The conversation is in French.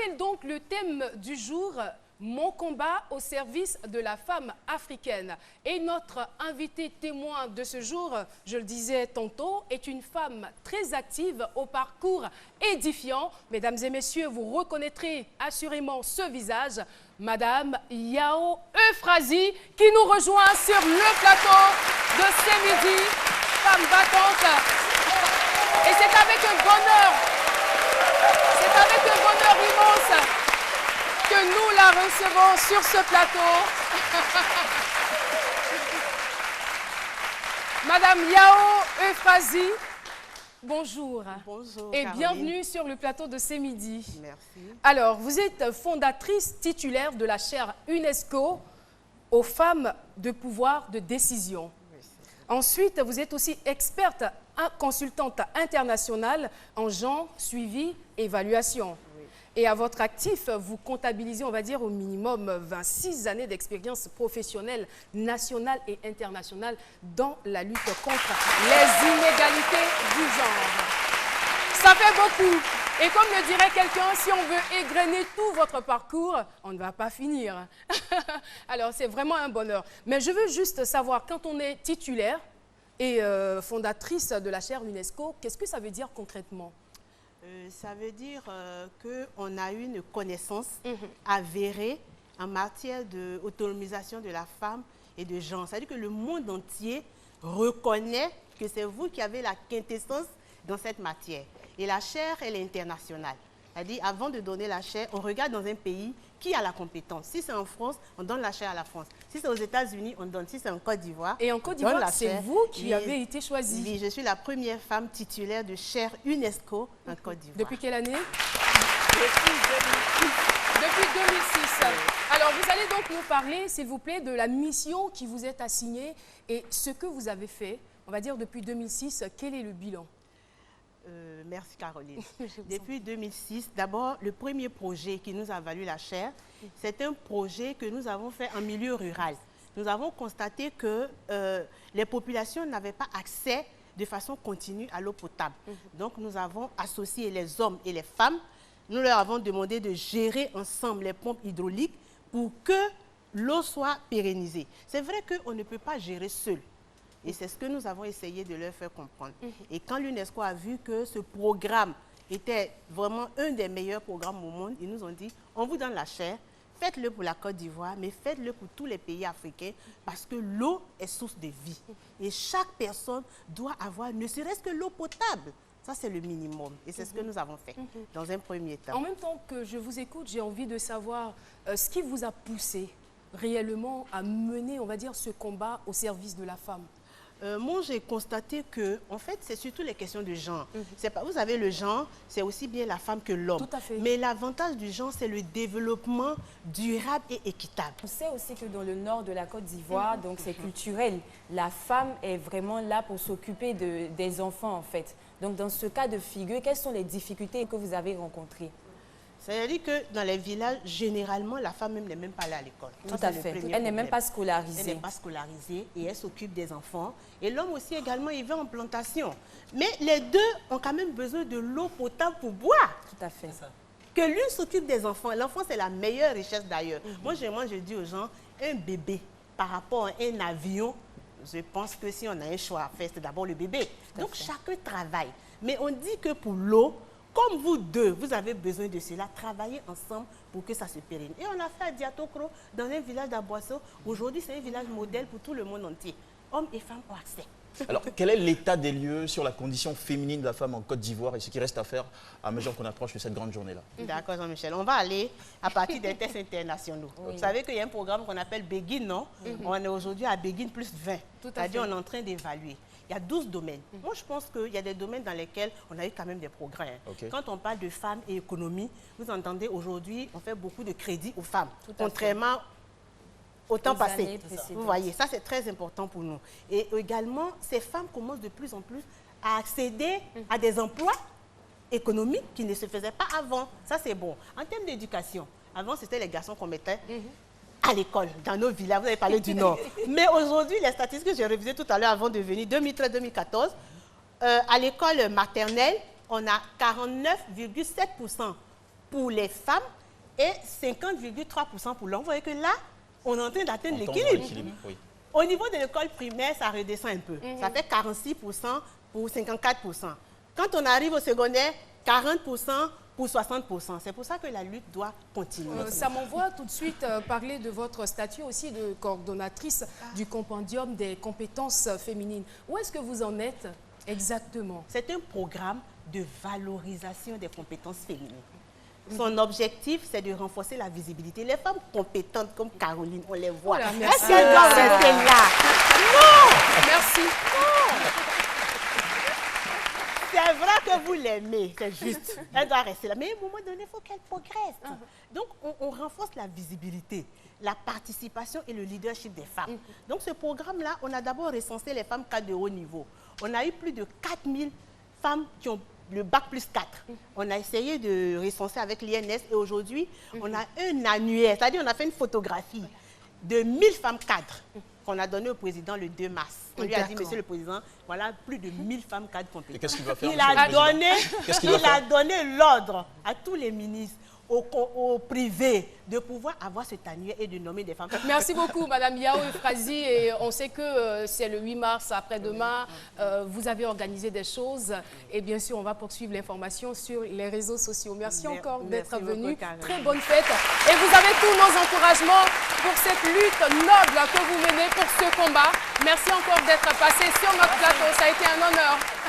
rappelle donc le thème du jour, mon combat au service de la femme africaine. Et notre invité témoin de ce jour, je le disais tantôt, est une femme très active au parcours édifiant. Mesdames et messieurs, vous reconnaîtrez assurément ce visage, Madame Yao Euphrasie, qui nous rejoint sur le plateau de ce midi, femme battante. Et c'est avec un bonheur immense que nous la recevons sur ce plateau. Madame Yao Euphrasie, bonjour. Bonjour, et Caroline. bienvenue sur le plateau de Ce Midi. Merci. Alors, vous êtes fondatrice titulaire de la chaire UNESCO aux femmes de pouvoir de décision. Ensuite, vous êtes aussi experte, consultante internationale en genre, suivi, évaluation. Et à votre actif, vous comptabilisez, on va dire, au minimum 26 années d'expérience professionnelle nationale et internationale dans la lutte contre les inégalités du genre. Ça fait beaucoup. Et comme le dirait quelqu'un, si on veut égrener tout votre parcours, on ne va pas finir. Alors, c'est vraiment un bonheur. Mais je veux juste savoir, quand on est titulaire et fondatrice de la chaire UNESCO, qu'est-ce que ça veut dire concrètement ? Ça veut dire qu'on a une connaissance avérée en matière d'autonomisation de la femme et de genre. C'est-à-dire que le monde entier reconnaît que c'est vous qui avez la quintessence dans cette matière. Et la chaire, elle est internationale. C'est-à-dire, avant de donner la chaire, on regarde dans un pays qui a la compétence. Si c'est en France, on donne la chaire à la France. Si c'est aux États-Unis, on donne. Si c'est en Côte d'Ivoire, et en Côte d'Ivoire, c'est vous qui avez été choisie. Oui, je suis la première femme titulaire de chaire UNESCO en Côte d'Ivoire. Depuis quelle année? Depuis 2006. Alors, vous allez donc nous parler, s'il vous plaît, de la mission qui vous est assignée et ce que vous avez fait, on va dire depuis 2006. Quel est le bilan? Merci Caroline. Depuis 2006, d'abord, le premier projet qui nous a valu la chaire, c'est un projet que nous avons fait en milieu rural. Nous avons constaté que les populations n'avaient pas accès de façon continue à l'eau potable. Donc, nous avons associé les hommes et les femmes. Nous leur avons demandé de gérer ensemble les pompes hydrauliques pour que l'eau soit pérennisée. C'est vrai qu'on ne peut pas gérer seul. Et c'est ce que nous avons essayé de leur faire comprendre. Et quand l'UNESCO a vu que ce programme était vraiment un des meilleurs programmes au monde, ils nous ont dit, on vous donne la chaire, faites-le pour la Côte d'Ivoire, mais faites-le pour tous les pays africains, parce que l'eau est source de vie. Et chaque personne doit avoir ne serait-ce que l'eau potable. Ça, c'est le minimum. Et c'est ce que nous avons fait dans un premier temps. En même temps que je vous écoute, j'ai envie de savoir ce qui vous a poussé réellement à mener, on va dire, ce combat au service de la femme. Moi, j'ai constaté que, en fait, c'est surtout les questions de genre. Vous savez, le genre, c'est aussi bien la femme que l'homme. Tout à fait. Mais l'avantage du genre, c'est le développement durable et équitable. On sait aussi que dans le nord de la Côte d'Ivoire, donc c'est culturel, la femme est vraiment là pour s'occuper des enfants, en fait. Donc, dans ce cas de figure, quelles sont les difficultés que vous avez rencontrées? C'est-à-dire que dans les villages, généralement, la femme même n'est même pas allée à l'école. Tout à fait. Elle n'est même pas scolarisée. Elle n'est pas scolarisée et elle s'occupe des enfants. Et l'homme aussi également, il va en plantation. Mais les deux ont quand même besoin de l'eau potable pour boire. Tout à fait. Que l'une s'occupe des enfants. L'enfant, c'est la meilleure richesse d'ailleurs. Moi, je dis aux gens, un bébé par rapport à un avion, je pense que si on a un choix à faire, c'est d'abord le bébé. Donc, chacun travaille. Mais on dit que pour l'eau, comme vous deux, vous avez besoin de cela, travaillez ensemble pour que ça se pérenne. Et on a fait à Diatokro, dans un village d'Aboisseau. Aujourd'hui, c'est un village modèle pour tout le monde entier. Hommes et femmes ont accès. Alors, quel est l'état des lieux sur la condition féminine de la femme en Côte d'Ivoire et ce qui reste à faire à mesure qu'on approche de cette grande journée-là? D'accord, Jean-Michel. On va aller à partir des tests internationaux. Vous savez qu'il y a un programme qu'on appelle Begin, non? On est aujourd'hui à Begin plus 20. C'est-à-dire on est en train d'évaluer. Il y a 12 domaines. Moi, je pense qu'il y a des domaines dans lesquels on a eu quand même des progrès. Quand on parle de femmes et économie, vous entendez aujourd'hui, on fait beaucoup de crédits aux femmes, contrairement au temps passé. Vous voyez, ça c'est très important pour nous. Et également, ces femmes commencent de plus en plus à accéder à des emplois économiques qui ne se faisaient pas avant. Ça c'est bon. En termes d'éducation, avant c'était les garçons qu'on mettait à l'école, dans nos villages, vous avez parlé du Nord. Mais aujourd'hui, les statistiques que j'ai révisées tout à l'heure avant de venir, 2013-2014, à l'école maternelle, on a 49,7% pour les femmes et 50,3% pour l'homme. Vous voyez que là, on est en train d'atteindre On tombe dans l'équilibre. l'équilibre, oui. Au niveau de l'école primaire, ça redescend un peu. Ça fait 46% pour 54%. Quand on arrive au secondaire, 40% pour 60%. C'est pour ça que la lutte doit continuer. Ça m'envoie tout de suite parler de votre statut aussi de coordonnatrice du compendium des compétences féminines. Où est-ce que vous en êtes exactement? C'est un programme de valorisation des compétences féminines. Son objectif, c'est de renforcer la visibilité. Les femmes compétentes comme Caroline, on les voit. Voilà, Est-ce merci. qu'elles doivent rester là? Merci. C'est vrai que vous l'aimez, c'est juste. Elle doit rester là. Mais à un moment donné, il faut qu'elle progresse. Donc, on renforce la visibilité, la participation et le leadership des femmes. Donc, ce programme-là, on a d'abord recensé les femmes cadres de haut niveau. On a eu plus de 4000 femmes qui ont le bac plus 4. On a essayé de recenser avec l'INS et aujourd'hui, on a un annuaire, c'est-à-dire on a fait une photographie de 1000 femmes cadres qu'on a donné au président le 2 mars. On lui a dit, monsieur le président, voilà plus de 1000 femmes cadres compétentes. Et qu'est-ce qu'il va faire, Il monsieur le a président? donné, Qu'est-ce qu'il va il a faire? donné l'ordre à tous les ministres, au privé, de pouvoir avoir cet annuaire et de nommer des femmes. Merci beaucoup, Madame Yao Euphrasie. Et on sait que c'est le 8 mars, après-demain. Vous avez organisé des choses. Et bien sûr, on va poursuivre l'information sur les réseaux sociaux. Merci encore d'être venu. Très bonne fête. Et vous avez tous nos encouragements pour cette lutte noble que vous menez pour ce combat. Merci encore d'être passé sur notre plateau. Ça a été un honneur.